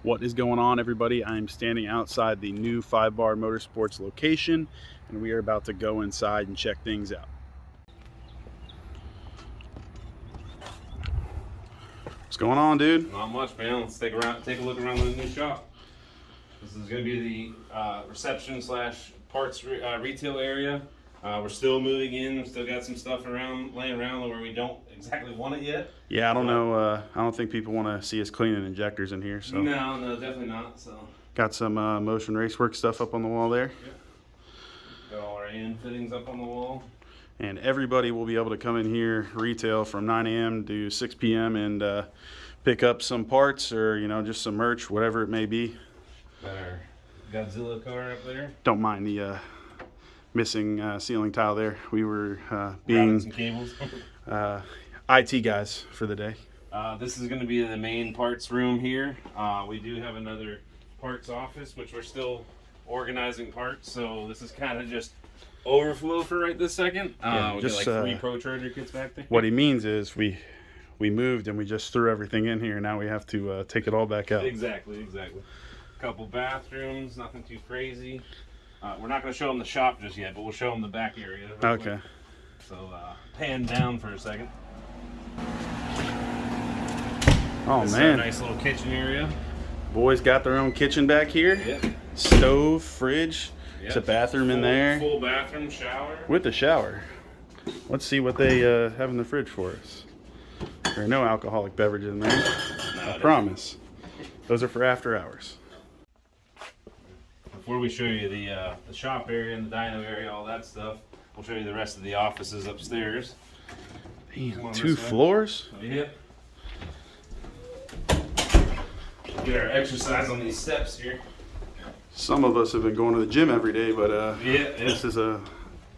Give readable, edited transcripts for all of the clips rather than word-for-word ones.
What is going on, everybody? I'm standing outside the new 5-Bar Motorsports location, and we are about to go inside and check things out. What's going on, dude? Not much, man. Let's take a look around the new shop. This is going to be the reception / parts retail area. We're still moving in. We've still got some stuff laying around where we don't exactly want it yet. Yeah, I don't know. I don't think people want to see us cleaning injectors in here. So no, definitely not. So got some motion racework stuff up on the wall there. Yep. Got all our AM fittings up on the wall. And everybody will be able to come in here retail from 9 a.m. to 6 p.m. and pick up some parts or just some merch, whatever it may be. Got our Godzilla car up there. Don't mind the missing ceiling tile there. We were being some cables. IT guys for the day. This is going to be the main parts room here. We do have another parts office, which we're still organizing parts. So this is kind of just overflow for right this second. Yeah, we just got like 3 Pro Charger kits back there. What he means is we moved and we just threw everything in here. Now we have to take it all back out. Exactly. Couple bathrooms, nothing too crazy. We're not going to show them the shop just yet, but we'll show them the back area. Okay. Quick. So pan down for a second. Oh, this man. Is a nice little kitchen area. Boys got their own kitchen back here. Yep. Stove, fridge. Yep. There's a bathroom in there. Full bathroom, shower. With the shower. Let's see what they have in the fridge for us. There are no alcoholic beverages in there. I promise. Those are for after hours. Before we show you the shop area and the dyno area, all that stuff, we'll show you the rest of the offices upstairs. Damn, 2 floors? Yep. Get our exercise on these steps here. Some of us have been going to the gym every day, but yeah. This is a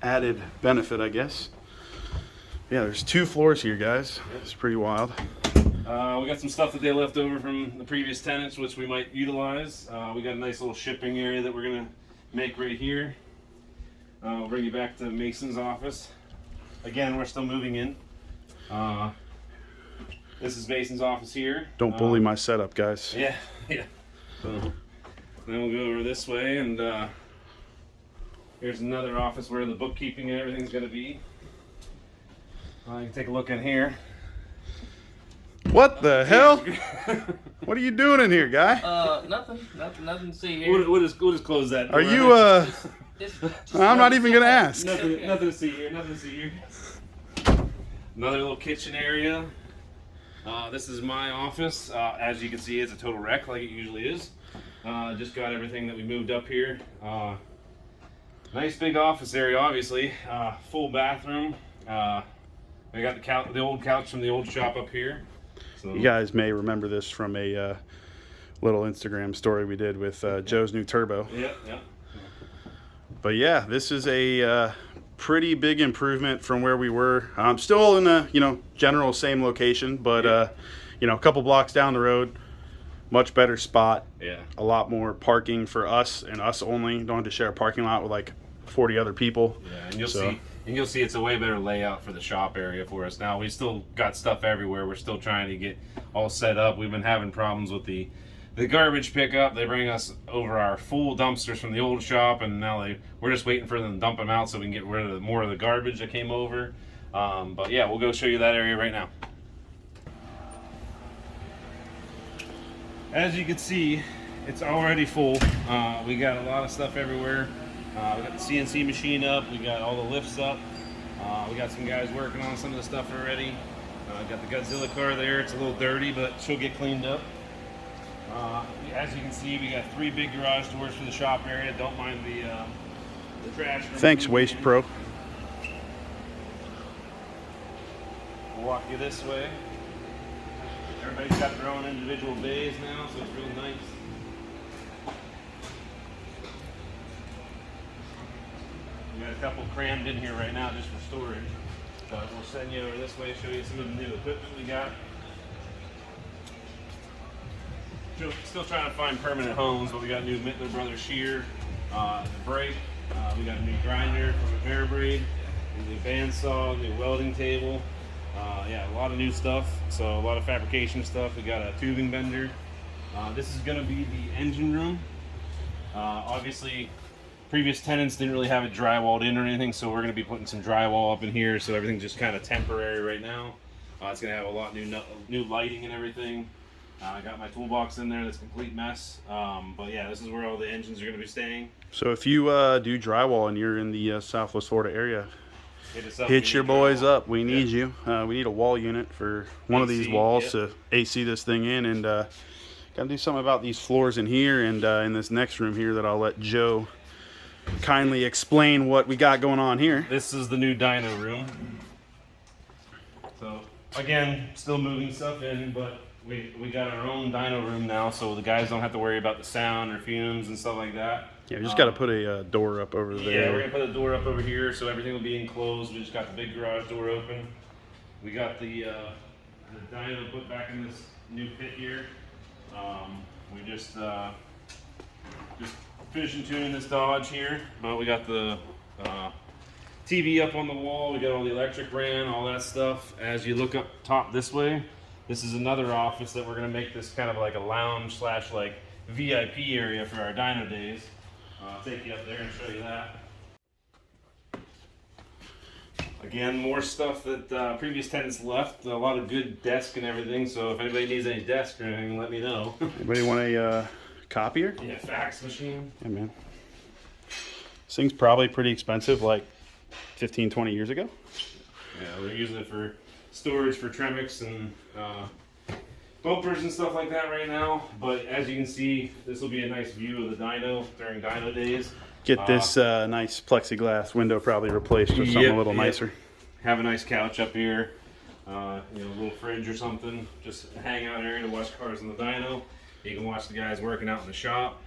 added benefit, I guess. Yeah, there's 2 floors here, guys. It's pretty wild. We got some stuff that they left over from the previous tenants, which we might utilize. We got a nice little shipping area that we're gonna make right here. We'll bring you back to Mason's office. Again, we're still moving in. This is Mason's office here. Don't bully my setup, guys. Yeah. So then we'll go over this way, and here's another office where the bookkeeping and everything's gonna be. You can take a look in here. What the hell? What are you doing in here, guy? Nothing to see here. We'll just close that door. Are you I'm not even gonna ask. Nothing to see here. Another little kitchen area. This is my office. As you can see, it's a total wreck like it usually is. Just got everything that we moved up here. Nice big office area, obviously. Full bathroom. We got the old couch from the old shop up here. So. You guys may remember this from a little Instagram story we did with Joe's new turbo. Yeah. But yeah, this is a pretty big improvement from where we were. I'm still in the general same location, but a couple blocks down the road, much better spot. Yeah. A lot more parking for us and us only. Don't have to share a parking lot with like 40 other people. Yeah, and you'll see it's a way better layout for the shop area for us now. We still got stuff everywhere. We're still trying to get all set up. We've been having problems with the garbage pickup. They bring us over our full dumpsters from the old shop, and now we're just waiting for them to dump them out so we can get rid of more of the garbage that came over. But yeah, we'll go show you that area right now. As you can see, it's already full. We got a lot of stuff everywhere. We got the CNC machine up. We got all the lifts up. We got some guys working on some of the stuff already. Got the Godzilla car there. It's a little dirty, but she'll get cleaned up. As you can see, we got 3 big garage doors for the shop area. Don't mind the trash. Thanks, Waste Pro. We'll walk you this way. Everybody's got their own individual bays now, so it's real nice. We got a couple crammed in here right now just for storage. But we'll send you over this way, show you some of the new equipment we got. Still trying to find permanent homes, but we got a new Mittler Brothers shear, the brake. We got a new grinder from a Braid, a new bandsaw, new welding table. Yeah, a lot of new stuff. So a lot of fabrication stuff. We got a tubing bender. This is going to be the engine room. Obviously, previous tenants didn't really have it drywalled in or anything, so we're going to be putting some drywall up in here, so everything's just kind of temporary right now. It's going to have a lot new lighting and everything. I got my toolbox in there that's a complete mess. But yeah, this is where all the engines are going to be staying. So if you do drywall and you're in the Southwest Florida area, Hit us up. hit your boys drywall. up. We need you. We need a wall unit for one of these AC, walls yep. to AC this thing in, and got to do something about these floors in here and in this next room here that I'll let Joe kindly explain what we got going on here. This is the new dyno room. So again, still moving stuff in, but we got our own dyno room now, so the guys don't have to worry about the sound or fumes and stuff like that. Yeah, we just got to put a door up over Yeah, there. we're gonna put a door up over here, so everything will be enclosed. We just got the big garage door open. We got the dyno put back in this new pit here. We just finishing tuning this Dodge here, but we got the TV up on the wall. We got all the electric ran, all that stuff. As you look up top this way, this is another office that we're gonna make this kind of like a lounge slash like VIP area for our dyno days. I'll take you up there and show you that. Again, more stuff that previous tenants left. A lot of good desk and everything. So if anybody needs any desk or anything, let me know. Anybody want a copier? Yeah, fax machine. Yeah, man. This thing's probably pretty expensive, like 15, 20 years ago. Yeah, we're using it for storage for Tremix and bumpers and stuff like that right now. But as you can see, this will be a nice view of the dyno during dyno days. Get this nice plexiglass window probably replaced with something a little nicer. Have a nice couch up here, a little fridge or something. Just a hangout area to watch cars in the dyno. You can watch the guys working out in the shop.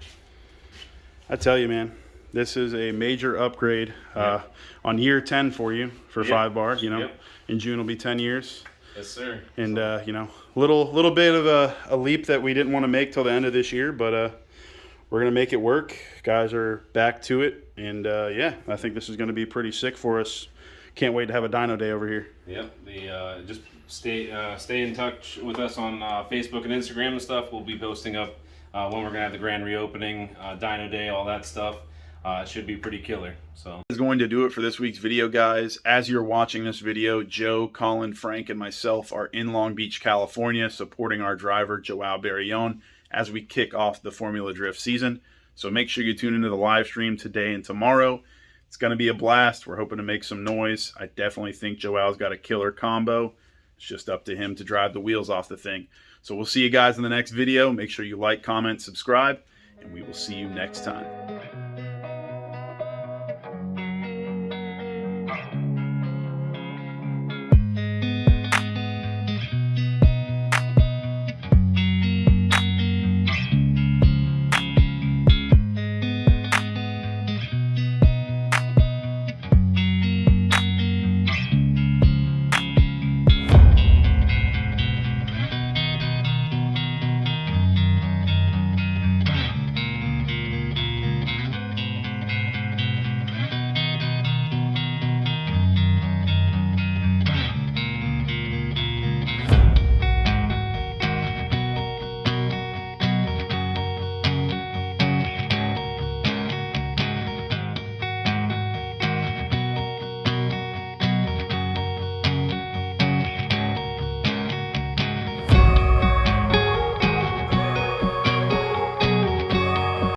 I tell you, man, this is a major upgrade on year 10 for you for 5 bar. In June will be 10 years. Yes, sir. And little bit of a leap that we didn't want to make till the end of this year, but we're gonna make it work. Guys are back to it, and yeah, I think this is gonna be pretty sick for us. Can't wait to have a dyno day over here. Yep. Just stay in touch with us on Facebook and Instagram and stuff. We'll be posting up when we're gonna have the grand reopening, dyno day, all that stuff. It should be pretty killer. So Is going to do it for this week's video, guys. As you're watching this video, Joe, Colin, Frank, and myself are in Long Beach, California, supporting our driver Joao Barillon as we kick off the Formula Drift season. So make sure you tune into the live stream today and tomorrow. It's going to be a blast. We're hoping to make some noise. I definitely think Joao's got a killer combo. It's just up to him to drive the wheels off the thing. So we'll see you guys in the next video. Make sure you like, comment, subscribe, and we will see you next time.